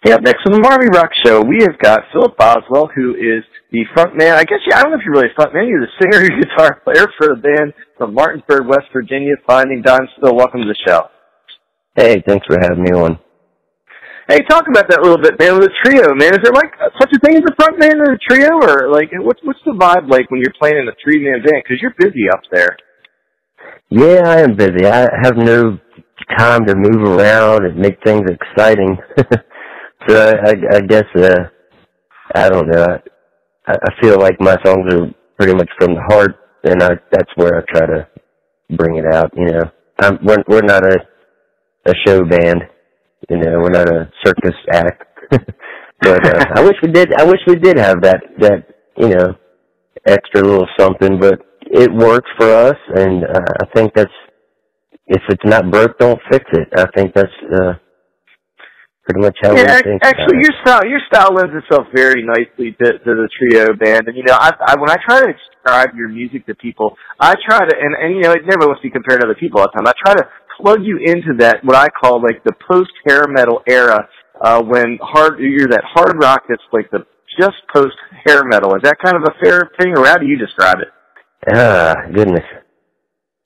Hey, up next on the Marmy Rock Show, we have got Philip Boswell, who is the front man. I guess, I don't know if you're really a front man. You're the singer and guitar player for the band from Martinsburg, West Virginia, Finding Don Still. Welcome to the show. Hey, thanks for having me on. Hey, talk about that a little bit, man, with a trio, man. Is there, like, such a thing as a front man in a trio? Or, like, what's the vibe like when you're playing in a three-man band? Because you're busy up there. Yeah, I am busy. I have no time to move around and make things exciting. So I guess, I don't know. I feel like my songs are pretty much from the heart, and that's where I try to bring it out, you know. We're not a show band, you know. We're not a circus act. But I wish we did have that you know, extra little something, but it works for us, and I think that's, if it's not broke, don't fix it. I think that's pretty much how we think. Actually, your style lends itself very nicely to the trio band. And, you know, I when I try to describe your music to people, I try to, and you know, it never wants to be compared to other people all the time. I try to plug you into that, what I call, like, the post-hair metal era, when you're that hard rock that's like the just post-hair metal. Is that kind of a fair thing, or how do you describe it? Goodness.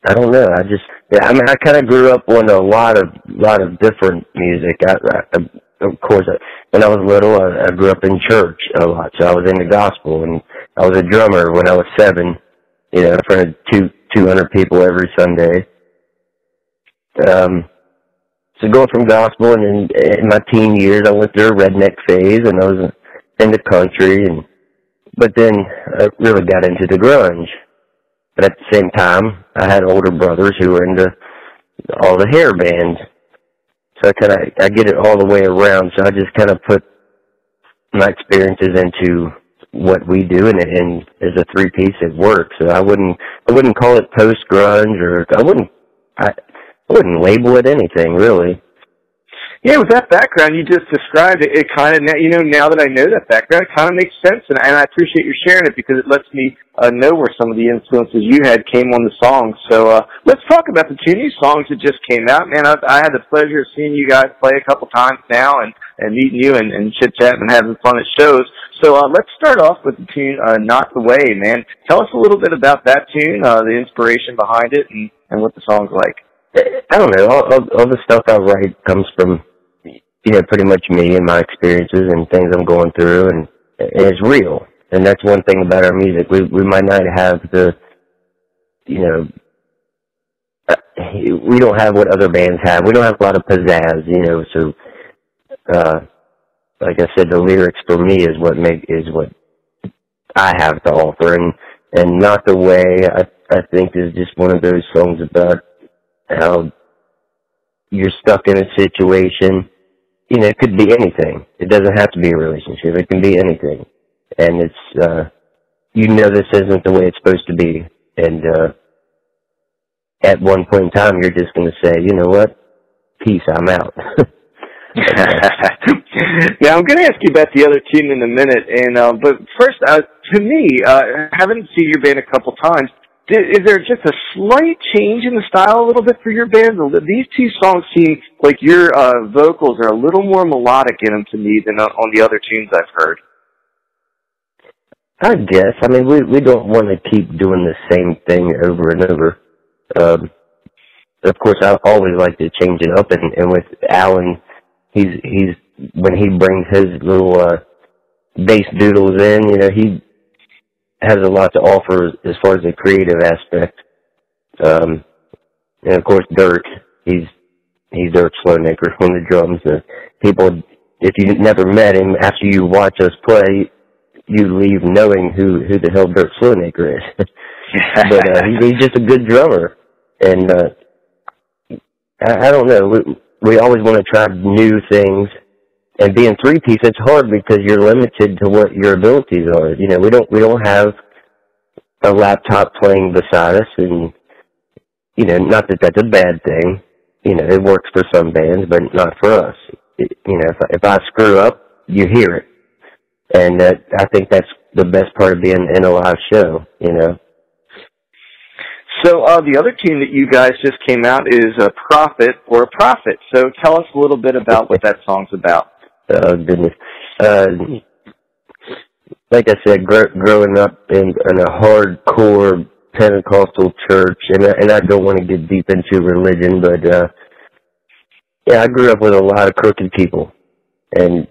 I don't know. I mean, I kind of grew up on a lot of different music. Of course, when I was little, I grew up in church a lot, so I was in the gospel, and I was a drummer when I was 7, you know, in front of 200 people every Sunday. So going from gospel, and in my teen years, I went through a redneck phase, and I was into country, but then I really got into the grunge. But at the same time, I had older brothers who were into all the hair bands. So I get it all the way around. So I just kind of put my experiences into what we do, and as a three-piece, it works. So I wouldn't call it post-grunge, or I wouldn't label it anything, really. Yeah, with that background you just described, it kind of, you know, now that I know that background, it kind of makes sense, and I appreciate you sharing it, because it lets me know where some of the influences you had came on the songs. So let's talk about the 2 new songs that just came out. Man, I had the pleasure of seeing you guys play a couple times now, and meeting you and chit-chatting and having fun at shows. So let's start off with the tune, Not the Way, man. Tell us a little bit about that tune, the inspiration behind it, and what the song's like. I don't know. All the stuff I write comes from, you know, pretty much me and my experiences and things I'm going through, and it's real. And that's one thing about our music. We might not have the, you know, we don't have what other bands have. We don't have a lot of pizzazz, you know. So, like I said, the lyrics for me is what I have to offer, and Not the Way, I think, is just one of those songs about how you're stuck in a situation. You know, it could be anything. It doesn't have to be a relationship. It can be anything. And it's, you know, this isn't the way it's supposed to be. And, at one point in time, you're just going to say, you know what? Peace, I'm out. Now, I'm going to ask you about the other tune in a minute. And, but first, to me, having seen your band a couple times, is there just a slight change in the style a little bit for your band? These 2 songs seem like your vocals are a little more melodic in them to me than on the other tunes I've heard. I guess. I mean, we don't want to keep doing the same thing over and over. Of course, I always like to change it up, and with Alan, he's when he brings his little bass doodles in, you know, he has a lot to offer as far as the creative aspect. And of course, Dirk, he's Dirk Slowmaker on the drums. People, if you never met him, after you watch us play, you leave knowing who the hell Dirk Slowmaker is. But he's just a good drummer, and I don't know. We always want to try new things. And being three-piece, it's hard because you're limited to what your abilities are. You know, we don't have a laptop playing beside us, and, you know, not that that's a bad thing. You know, it works for some bands, but not for us. You know, if I screw up, you hear it. And I think that's the best part of being in a live show, you know. So the other tune that you guys just came out is a Prophet or a Prophet. So tell us a little bit about what that song's about. Oh, goodness. Uh, like I said, growing up in a hardcore Pentecostal church, and I don't want to get deep into religion, but yeah, I grew up with a lot of crooked people, and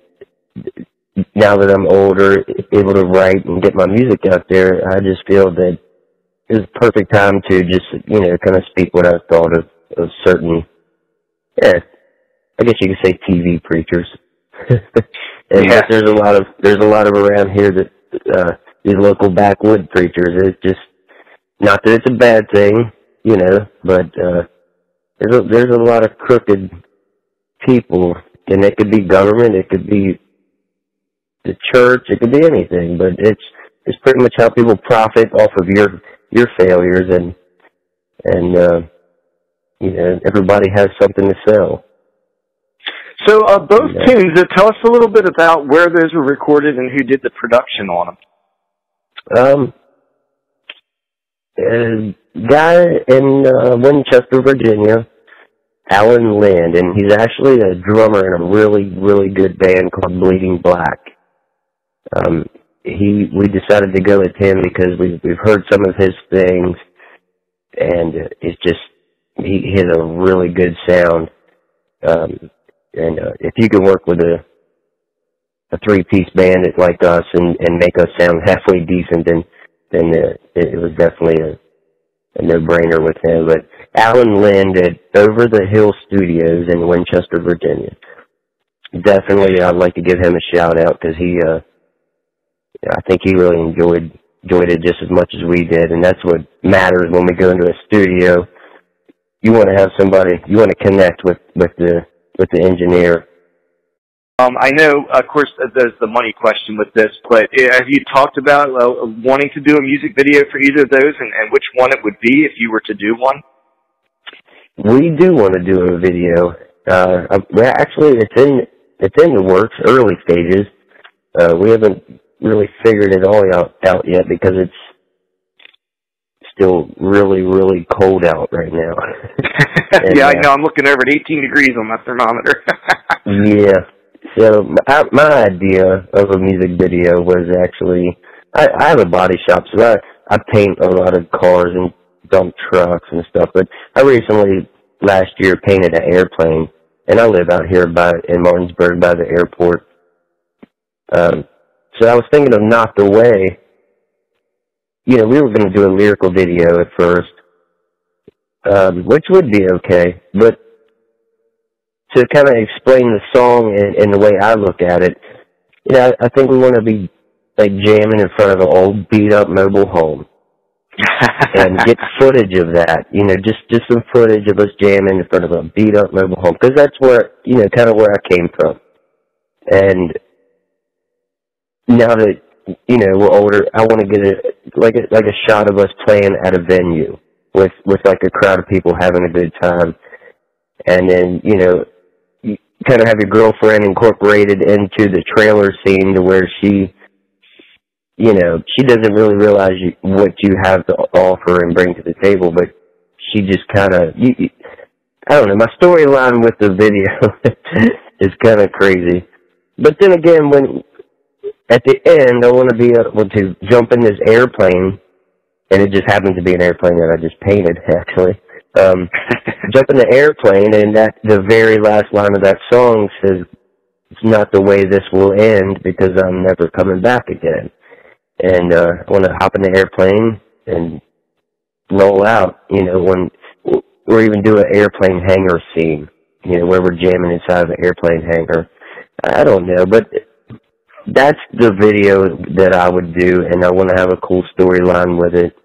now that I'm older, able to write and get my music out there, I just feel that it's the perfect time to just, kind of speak what I thought of certain, yeah, I guess you could say TV preachers. And Yeah. there's a lot of around here that, these local backwood preachers, it's just, not that it's a bad thing, but, there's a lot of crooked people, and it could be government, it could be the church, it could be anything, but it's pretty much how people profit off of your failures, and everybody has something to sell. So both tunes, tell us a little bit about where those were recorded and who did the production on them. A guy in Winchester, Virginia, Alan Lind, and he's actually a drummer in a really, really good band called Bleeding Black. We decided to go with him because we've heard some of his things, and it's just, he has a really good sound. And if you can work with a three-piece band like us and make us sound halfway decent, then it was definitely a no-brainer with him. But Alan Lind at Over the Hill Studios in Winchester, Virginia. Definitely, I'd like to give him a shout-out because I think he really enjoyed it just as much as we did, and that's what matters when we go into a studio. You want to have somebody, you want to connect with the engineer. I know, of course, there's the money question with this, but have you talked about wanting to do a music video for either of those, and which one it would be if you were to do one? We do want to do a video. Well, actually, it's in the works, early stages. We haven't really figured it all out yet because it's still really, really cold out right now. And, yeah, I know. I'm looking over at 18 degrees on my thermometer. Yeah. So my idea of a music video was actually, I have a body shop, so I paint a lot of cars and dump trucks and stuff, but I recently, last year, painted an airplane, and I live out here in Martinsburg by the airport. So I was thinking of Knocked Away. We were going to do a lyrical video at first, which would be okay, but to kind of explain the song and the way I look at it, I think we want to be like jamming in front of an old beat-up mobile home and get footage of that. Just some footage of us jamming in front of a beat-up mobile home, because that's where kind of where I came from. And now that we're older, I want to get a shot of us playing at a venue with like a crowd of people having a good time, and then you kind of have your girlfriend incorporated into the trailer scene to where she doesn't really realize what you have to offer and bring to the table, but she just kind of, I don't know, my storyline with the video is kind of crazy. But then again, at the end, I want to be able to jump in this airplane, and it just happens to be an airplane that I just painted, actually. Jump in the airplane, and the very last line of that song says, "It's not the way this will end because I'm never coming back again." And I want to hop in the airplane and roll out, or even do an airplane hangar scene, where we're jamming inside of an airplane hangar. I don't know, but that's the video that I would do, and I want to have a cool storyline with it.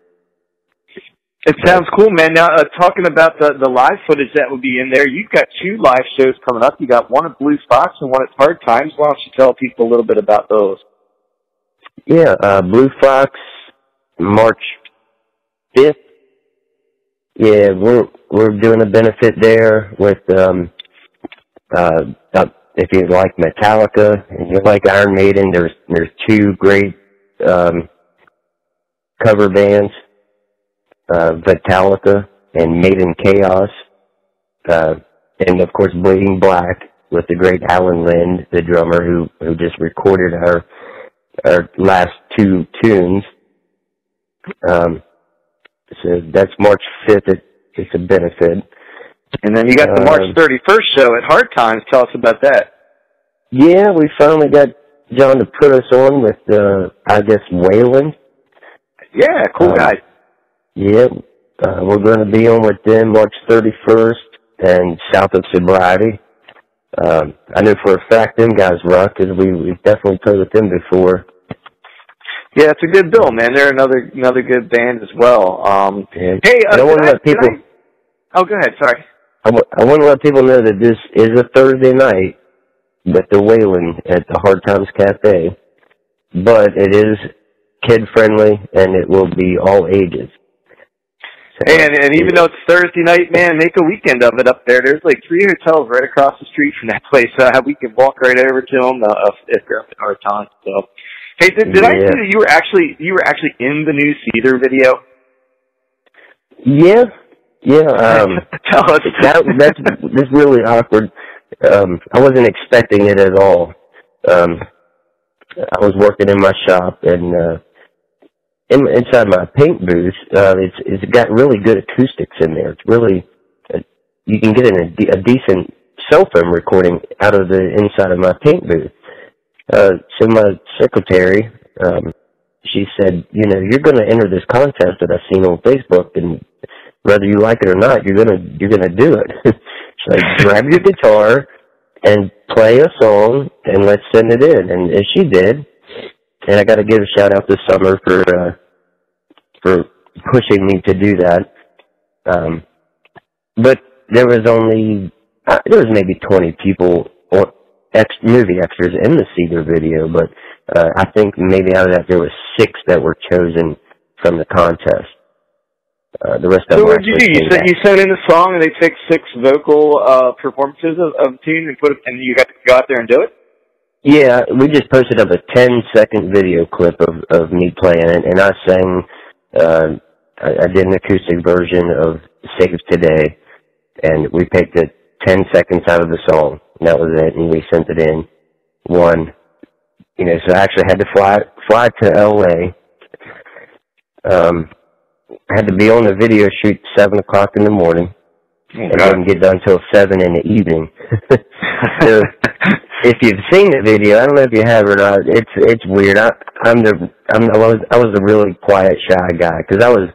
It sounds cool, man. Now, talking about the live footage that will be in there, you've got 2 live shows coming up. You got one at Blue Fox and one at Hard Times. Why don't you tell people a little bit about those? Yeah, Blue Fox, March 5th. Yeah, we're doing a benefit there with if you like Metallica and you like Iron Maiden, there's 2 great cover bands. Metallica and Maiden Chaos, and of course Bleeding Black, with the great Alan Lind, the drummer who just recorded our last two tunes. So that's March 5th. It's a benefit. And then you got the March 31st show at Hard Times. Tell us about that. Yeah, we finally got John to put us on with, I guess, Waylon. Yeah, cool guy. Yeah, we're going to be on with them March 31st and South of Sobriety. I know for a fact them guys rock because we've definitely played with them before. Yeah, it's a good bill, man. They're another good band as well. Yeah. Hey, I want to let people. Oh, go ahead. Sorry. I want to let people know that this is a Thursday night with the Waylon at the Hard Times Cafe, but it is kid-friendly, and it will be all ages. So, and even though it's Thursday night, man, make a weekend of it up there. There's like 3 hotels right across the street from that place. We can walk right over to them if you're up at Hard Times. So, hey, did I see that you were actually in the new Cedar video? Yeah. Tell us. That's really awkward. I wasn't expecting it at all. I was working in my shop, and inside my paint booth, it's got really good acoustics in there. It's really you can get a decent cell phone recording out of the inside of my paint booth. So my secretary, she said, you're going to enter this contest that I've seen on Facebook, and whether you like it or not, you're gonna do it. So grab your guitar and play a song, and let's send it in. And she did. And I got to give a shout out to Summer for pushing me to do that. But there was maybe 20 people or movie extras in the Cedar video, but I think maybe out of that there was 6 that were chosen from the contest. The rest of them. So what did you do? You sent in a song and they took 6 vocal performances of a tune and you got to go out there and do it? Yeah, we just posted up a 10-second video clip of me playing it, and I sang. I did an acoustic version of "Save Today," and we picked it 10 seconds out of the song, and that was it. And we sent it in. So I actually had to fly to L.A. I had to be on the video shoot 7 o'clock in the morning, and didn't get done till 7 in the evening. So, if you've seen the video, I don't know if you have or not. It's weird. I was a really quiet, shy guy because I was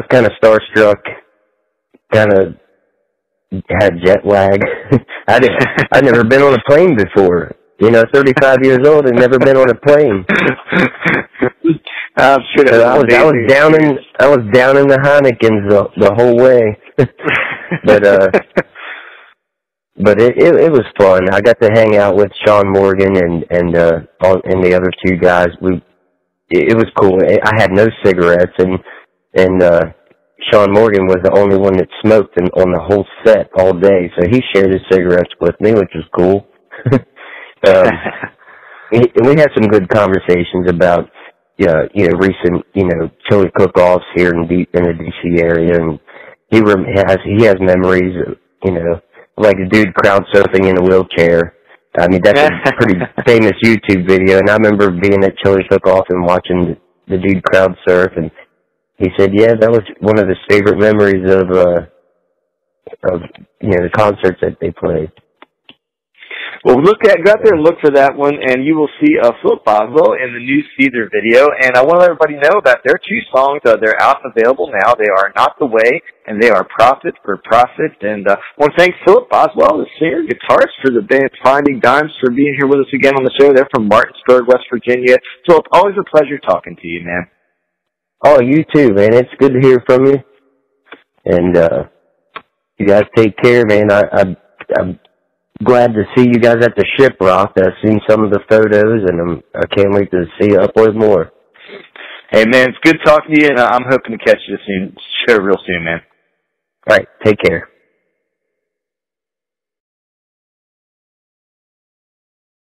kind of starstruck, kind of had jet lag. I'd never been on a plane before. 35 years old and never been on a plane. I'm sure so I was down in the Heinekens the whole way. But it was fun. I got to hang out with Sean Morgan and the other 2 guys. It was cool. I had no cigarettes, and Sean Morgan was the only one that smoked on the whole set all day. So he shared his cigarettes with me, which was cool. We had some good conversations about recent chili cook-offs here in the DC area, and he has memories of like a dude crowd surfing in a wheelchair. I mean, that's a pretty famous YouTube video, and I remember being at chili cook-off and watching the dude crowd surf, and he said, yeah, that was one of his favorite memories of the concerts that they played. Well, go out there and look for that one, and you will see Philip Boswell in the new Cedar video. And I want to let everybody know that their 2 songs, they're out and available now. They are Not the Way, and they are Profit for Profit. And I want to thank Philip Boswell, the singer, guitarist for the band Finding Dimes, for being here with us again on the show. They're from Martinsburg, West Virginia. Philip, always a pleasure talking to you, man. Oh, you too, man. It's good to hear from you. And you guys take care, man. I'm glad to see you guys at the Shiprock. I've seen some of the photos, and I can't wait to see you up with more. Hey, man, it's good talking to you, and I'm hoping to catch you real soon, man. All right, take care.